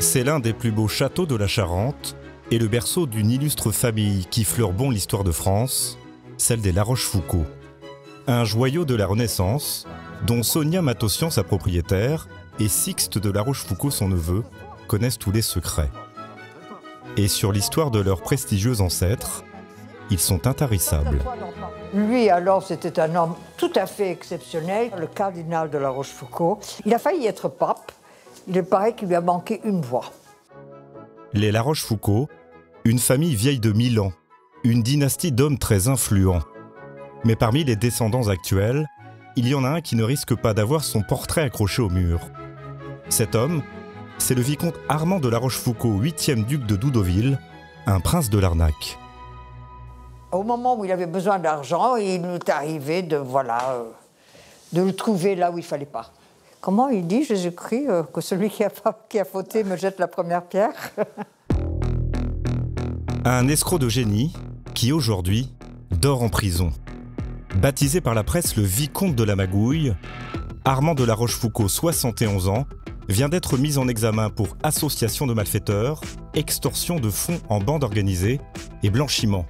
C'est l'un des plus beaux châteaux de la Charente et le berceau d'une illustre famille qui fleure bon l'histoire de France, celle des La Rochefoucauld. Un joyau de la Renaissance, dont Sonia Matossian, sa propriétaire, et Sixte de La Rochefoucauld, son neveu, connaissent tous les secrets. Et sur l'histoire de leurs prestigieux ancêtres, ils sont intarissables. Lui, alors, c'était un homme tout à fait exceptionnel, le cardinal de La Rochefoucauld. Il a failli être pape. Il paraît qu'il lui a manqué une voix. Les La Rochefoucauld, une famille vieille de 1000 ans, une dynastie d'hommes très influents. Mais parmi les descendants actuels, il y en a un qui ne risque pas d'avoir son portrait accroché au mur. Cet homme, c'est le vicomte Armand de La Rochefoucauld, 8e duc de Doudoville, un prince de l'Arnaque. Au moment où il avait besoin d'argent, il nous est arrivé de le trouver là où il ne fallait pas. Comment il dit, Jésus-Christ, que celui qui a fauté me jette la première pierre? Un escroc de génie qui, aujourd'hui, dort en prison. Baptisé par la presse le vicomte de la Magouille, Armand de La Rochefoucauld, 71 ans, vient d'être mis en examen pour association de malfaiteurs, extorsion de fonds en bande organisée et blanchiment.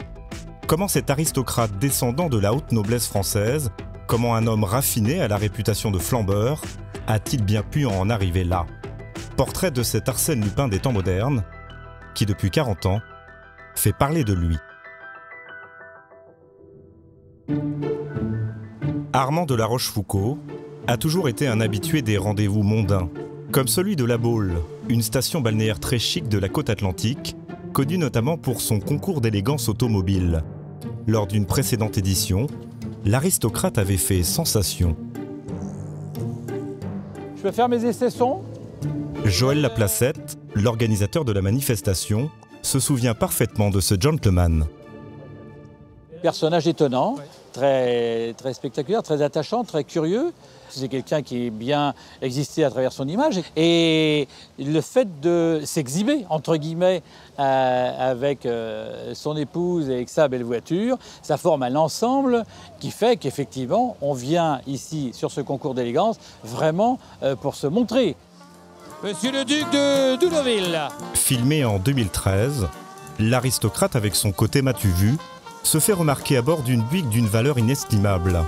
Comment cet aristocrate descendant de la haute noblesse française, comment un homme raffiné à la réputation de flambeur, a-t-il bien pu en arriver là? Portrait de cet Arsène Lupin des temps modernes, qui depuis 40 ans, fait parler de lui. Armand de La Rochefoucauld a toujours été un habitué des rendez-vous mondains, comme celui de La Baule, une station balnéaire très chic de la côte atlantique, connue notamment pour son concours d'élégance automobile. Lors d'une précédente édition, l'aristocrate avait fait sensation. Je peux faire mes essais-sons ? Joël Laplacette, l'organisateur de la manifestation, se souvient parfaitement de ce gentleman. Personnage étonnant, très spectaculaire, très attachant, très curieux. C'est quelqu'un qui est bien existé à travers son image. Et le fait de s'exhiber, entre guillemets, avec son épouse et avec sa belle voiture, ça forme un ensemble qui fait qu'effectivement, on vient ici, sur ce concours d'élégance, vraiment pour se montrer. Monsieur le duc de Doudoville. Filmé en 2013, l'aristocrate, avec son côté m'as-tu vu, se fait remarquer à bord d'une Buick d'une valeur inestimable.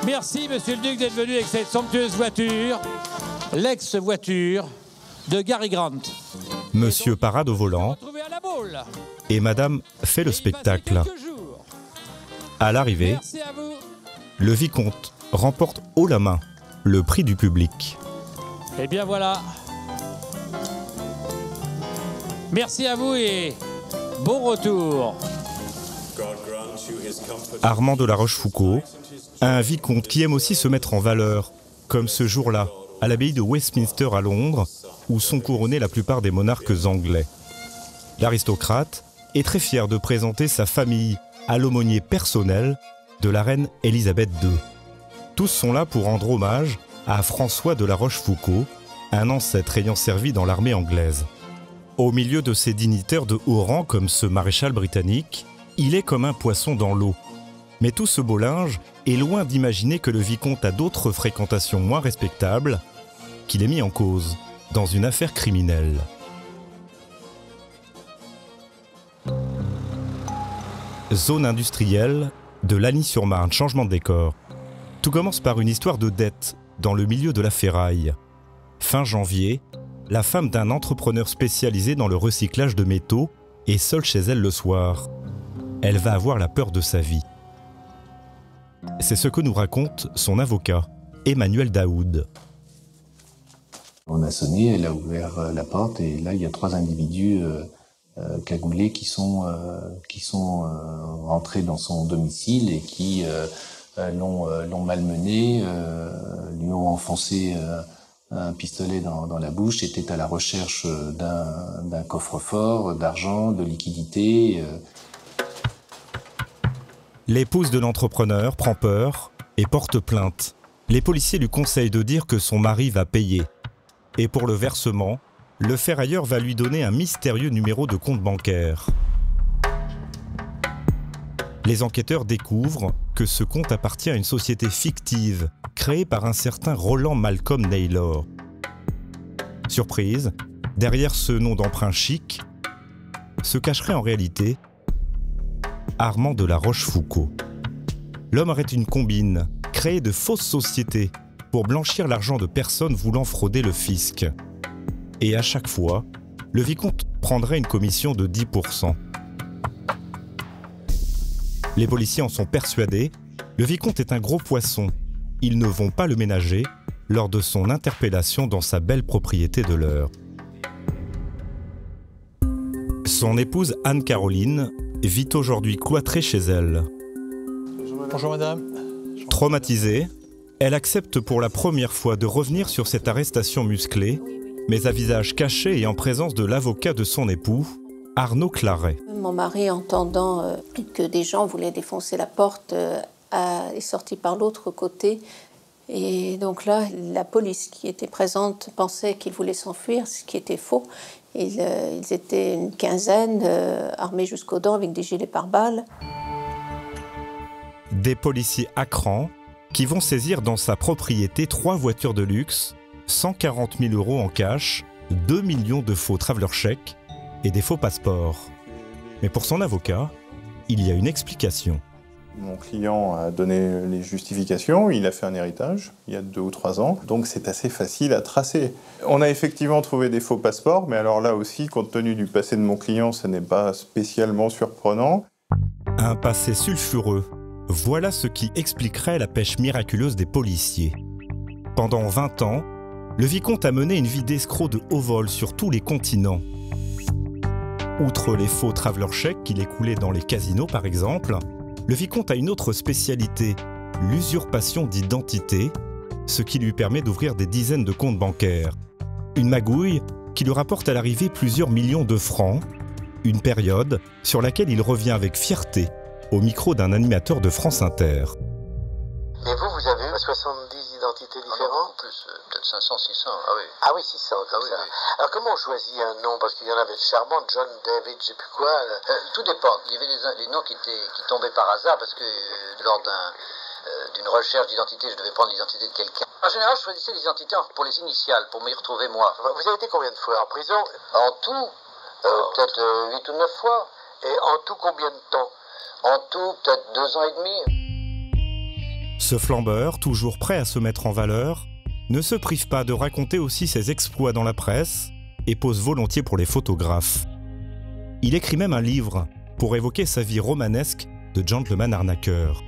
Merci, monsieur le duc, d'être venu avec cette somptueuse voiture, l'ex-voiture de Gary Grant. Monsieur parade au volant et madame fait le spectacle. À l'arrivée, le vicomte remporte haut la main le prix du public. Et bien voilà. Merci à vous et bon retour. Armand de La Rochefoucauld, un vicomte qui aime aussi se mettre en valeur, comme ce jour-là, à l'abbaye de Westminster à Londres, où sont couronnés la plupart des monarques anglais. L'aristocrate est très fier de présenter sa famille à l'aumônier personnel de la reine Élisabeth II. Tous sont là pour rendre hommage à François de La Rochefoucauld, un ancêtre ayant servi dans l'armée anglaise. Au milieu de ces dignitaires de haut rang comme ce maréchal britannique, il est comme un poisson dans l'eau. Mais tout ce beau linge est loin d'imaginer que le vicomte a d'autres fréquentations moins respectables, qu'il est mis en cause dans une affaire criminelle. Zone industrielle de Lagny-sur-Marne, changement de décor. Tout commence par une histoire de dette dans le milieu de la ferraille. Fin janvier, la femme d'un entrepreneur spécialisé dans le recyclage de métaux est seule chez elle le soir. Elle va avoir la peur de sa vie. C'est ce que nous raconte son avocat, Emmanuel Daoud. On a sonné, elle a ouvert la porte et là il y a 3 individus cagoulés qui sont rentrés dans son domicile et qui l'ont malmené, lui ont enfoncé un pistolet dans la bouche, étaient à la recherche d'un coffre-fort, d'argent, de liquidités. L'épouse de l'entrepreneur prend peur et porte plainte. Les policiers lui conseillent de dire que son mari va payer. Et pour le versement, le ferrailleur va lui donner un mystérieux numéro de compte bancaire. Les enquêteurs découvrent que ce compte appartient à une société fictive créée par un certain Roland Malcolm Naylor. Surprise, derrière ce nom d'emprunt chic, se cacherait en réalité Armand de la Rochefoucauld. L'homme aurait une combine, créé de fausses sociétés pour blanchir l'argent de personnes voulant frauder le fisc. Et à chaque fois, le vicomte prendrait une commission de 10%. Les policiers en sont persuadés, le vicomte est un gros poisson. Ils ne vont pas le ménager lors de son interpellation dans sa belle propriété de l'Eure. Son épouse Anne-Caroline vit aujourd'hui cloîtrée chez elle. Bonjour madame. Traumatisée, elle accepte pour la première fois de revenir sur cette arrestation musclée, mais à visage caché et en présence de l'avocat de son époux, Arnaud Claret. Mon mari, entendant que des gens voulaient défoncer la porte, est sorti par l'autre côté. Et donc là, la police qui était présente pensait qu'il voulait s'enfuir, ce qui était faux. Ils étaient une quinzaine, armés jusqu'aux dents avec des gilets pare-balles. Des policiers à cran qui vont saisir dans sa propriété 3 voitures de luxe, 140 000 € en cash, 2 millions de faux traveler chèques et des faux passeports. Mais pour son avocat, il y a une explication. Mon client a donné les justifications, il a fait un héritage il y a 2 ou 3 ans, donc c'est assez facile à tracer. On a effectivement trouvé des faux passeports, mais alors là aussi, compte tenu du passé de mon client, ce n'est pas spécialement surprenant. Un passé sulfureux, voilà ce qui expliquerait la pêche miraculeuse des policiers. Pendant 20 ans, le vicomte a mené une vie d'escroc de haut vol sur tous les continents. Outre les faux traveler chèques qu'il écoulait dans les casinos par exemple, le vicomte a une autre spécialité, l'usurpation d'identité, ce qui lui permet d'ouvrir des dizaines de comptes bancaires. Une magouille qui lui rapporte à l'arrivée plusieurs millions de francs, une période sur laquelle il revient avec fierté au micro d'un animateur de France Inter. Et vous avez eu 70 identités différentes? Plus, peut-être 500, 600, ah oui. Ah oui, 600, comme ça. Alors comment on choisit un nom? Parce qu'il y en avait charmant, John, David, je sais plus quoi. Tout dépend. Il y avait les noms qui tombaient par hasard, parce que lors d'une recherche d'identité, je devais prendre l'identité de quelqu'un. En général, je choisissais les identités pour les initiales, pour m'y retrouver moi. Vous avez été combien de fois en prison? En tout, peut-être 8 ou 9 fois. Et en tout, combien de temps? En tout, peut-être 2 ans et demi. Ce flambeur, toujours prêt à se mettre en valeur, ne se prive pas de raconter aussi ses exploits dans la presse et pose volontiers pour les photographes. Il écrit même un livre pour évoquer sa vie romanesque de gentleman arnaqueur.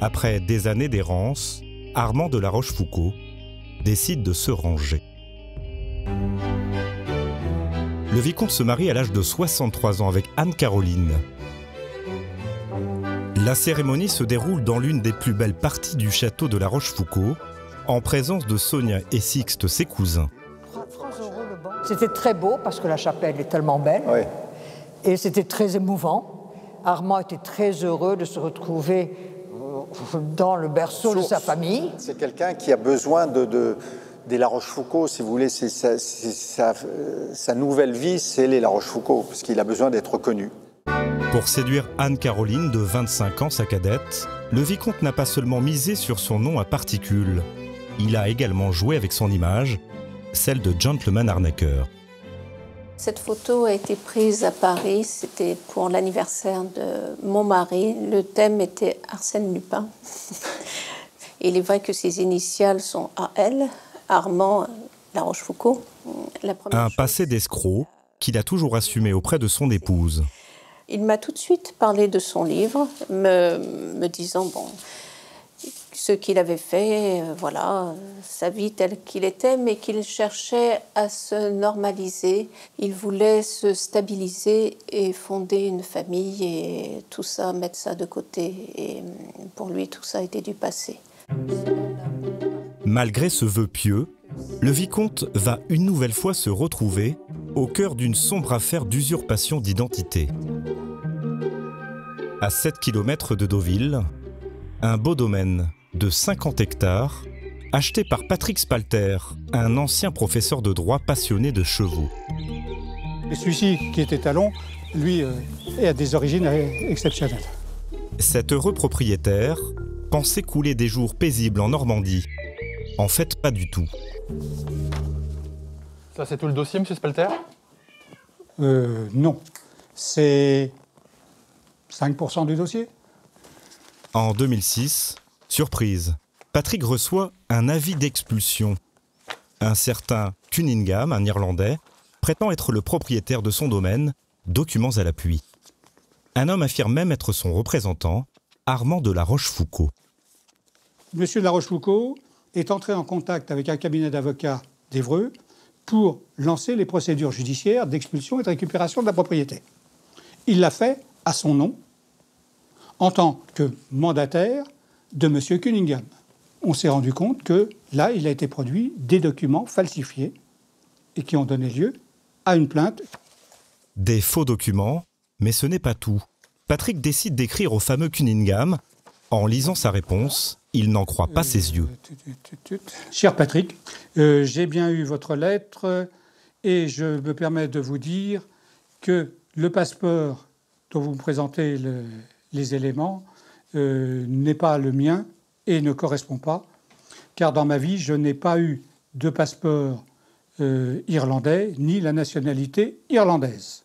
Après des années d'errance, Armand de la Rochefoucauld décide de se ranger. Le vicomte se marie à l'âge de 63 ans avec Anne-Caroline. La cérémonie se déroule dans l'une des plus belles parties du château de la Rochefoucauld, en présence de Sonia et Sixte, ses cousins. C'était très beau parce que la chapelle est tellement belle. Oui. Et c'était très émouvant. Armand était très heureux de se retrouver dans le berceau de sa famille. C'est quelqu'un qui a besoin de la Rochefoucauld, si vous voulez. Sa nouvelle vie, c'est les La Rochefoucauld, parce qu'il a besoin d'être connu. Pour séduire Anne-Caroline, de 25 ans, sa cadette, le vicomte n'a pas seulement misé sur son nom à particules. Il a également joué avec son image, celle de gentleman arnaqueur. Cette photo a été prise à Paris, c'était pour l'anniversaire de mon mari. Le thème était Arsène Lupin. Il est vrai que ses initiales sont AL, Armand La Rochefoucauld. Un passé d'escroc qu'il a toujours assumé auprès de son épouse. Il m'a tout de suite parlé de son livre, me disant ce qu'il avait fait, voilà, sa vie telle qu'il était, mais qu'il cherchait à se normaliser. Il voulait se stabiliser et fonder une famille et tout ça, mettre ça de côté. Et pour lui, tout ça était du passé. Malgré ce vœu pieux, le vicomte va une nouvelle fois se retrouver au cœur d'une sombre affaire d'usurpation d'identité. À 7 km de Deauville, un beau domaine de 50 hectares, acheté par Patrick Spalter, un ancien professeur de droit passionné de chevaux. Et celui-ci, qui était talon, lui, a des origines exceptionnelles. Cet heureux propriétaire pensait couler des jours paisibles en Normandie. En fait, pas du tout. Ça, c'est tout le dossier, monsieur Spalter? Non. C'est 5% du dossier. En 2006, surprise, Patrick reçoit un avis d'expulsion. Un certain Cunningham, un Irlandais, prétend être le propriétaire de son domaine, documents à l'appui. Un homme affirme même être son représentant, Armand de la Rochefoucauld. Monsieur de la Rochefoucauld est entré en contact avec un cabinet d'avocats d'Évreux pour lancer les procédures judiciaires d'expulsion et de récupération de la propriété. Il l'a fait à son nom, en tant que mandataire de monsieur Cunningham. On s'est rendu compte que là, il a été produit des documents falsifiés et qui ont donné lieu à une plainte. Des faux documents, mais ce n'est pas tout. Patrick décide d'écrire au fameux Cunningham. En lisant sa réponse, il n'en croit pas ses yeux. Cher Patrick, j'ai bien eu votre lettre et je me permets de vous dire que le passeport dont vous me présentez les éléments n'est pas le mien et ne correspond pas, car dans ma vie, je n'ai pas eu de passeport irlandais ni la nationalité irlandaise.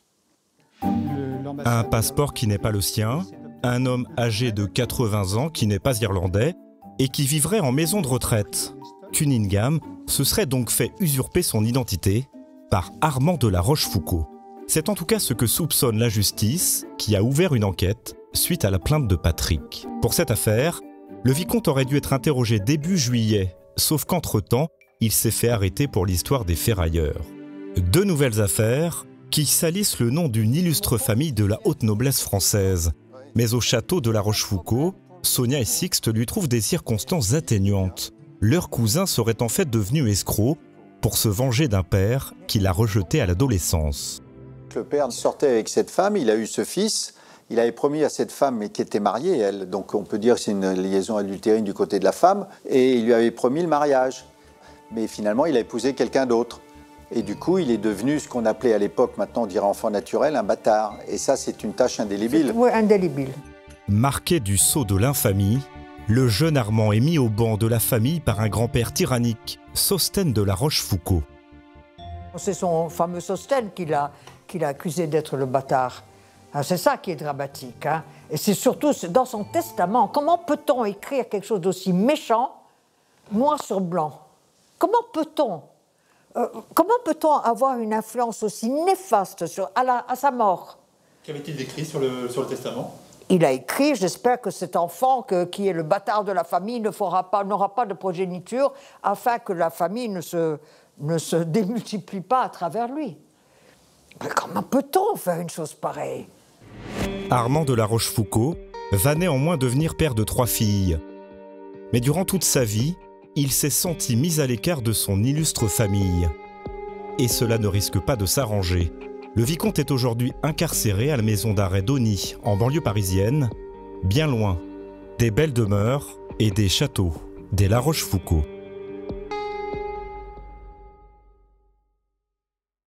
Un passeport qui n'est pas le sien, un homme âgé de 80 ans qui n'est pas irlandais et qui vivrait en maison de retraite. Cunningham se serait donc fait usurper son identité par Armand de la Rochefoucauld. C'est en tout cas ce que soupçonne la justice, qui a ouvert une enquête suite à la plainte de Patrick. Pour cette affaire, le vicomte aurait dû être interrogé début juillet, sauf qu'entre-temps, il s'est fait arrêter pour l'histoire des ferrailleurs. Deux nouvelles affaires qui salissent le nom d'une illustre famille de la haute noblesse française. Mais au château de la Rochefoucauld, Sonia et Sixte lui trouvent des circonstances atténuantes. Leur cousin serait en fait devenu escroc pour se venger d'un père qui l'a rejeté à l'adolescence. Le père sortait avec cette femme, il a eu ce fils. Il avait promis à cette femme, mais qui était mariée, elle, donc on peut dire que c'est une liaison adultérine du côté de la femme, et il lui avait promis le mariage. Mais finalement, il a épousé quelqu'un d'autre. Et du coup, il est devenu ce qu'on appelait à l'époque, maintenant on dirait enfant naturel, un bâtard. Et ça, c'est une tâche indélébile. Oui, indélébile. Marqué du sceau de l'infamie, le jeune Armand est mis au banc de la famille par un grand-père tyrannique, Sostène de la Rochefoucauld. C'est son fameux Sostène qu'il a accusé d'être le bâtard. C'est ça qui est dramatique. Hein. Et c'est surtout dans son testament. Comment peut-on écrire quelque chose d'aussi méchant, noir sur blanc? Comment peut-on avoir une influence aussi néfaste à sa mort? Qu'avait-il écrit sur le testament? Il a écrit, j'espère que cet enfant qui est le bâtard de la famille n'aura pas de progéniture afin que la famille ne se démultiplie pas à travers lui. Mais comment peut-on faire une chose pareille? Armand de la Rochefoucauld va néanmoins devenir père de 3 filles. Mais durant toute sa vie, il s'est senti mis à l'écart de son illustre famille. Et cela ne risque pas de s'arranger. Le vicomte est aujourd'hui incarcéré à la maison d'arrêt d'Auny, en banlieue parisienne, bien loin des belles demeures et des châteaux des La Rochefoucauld.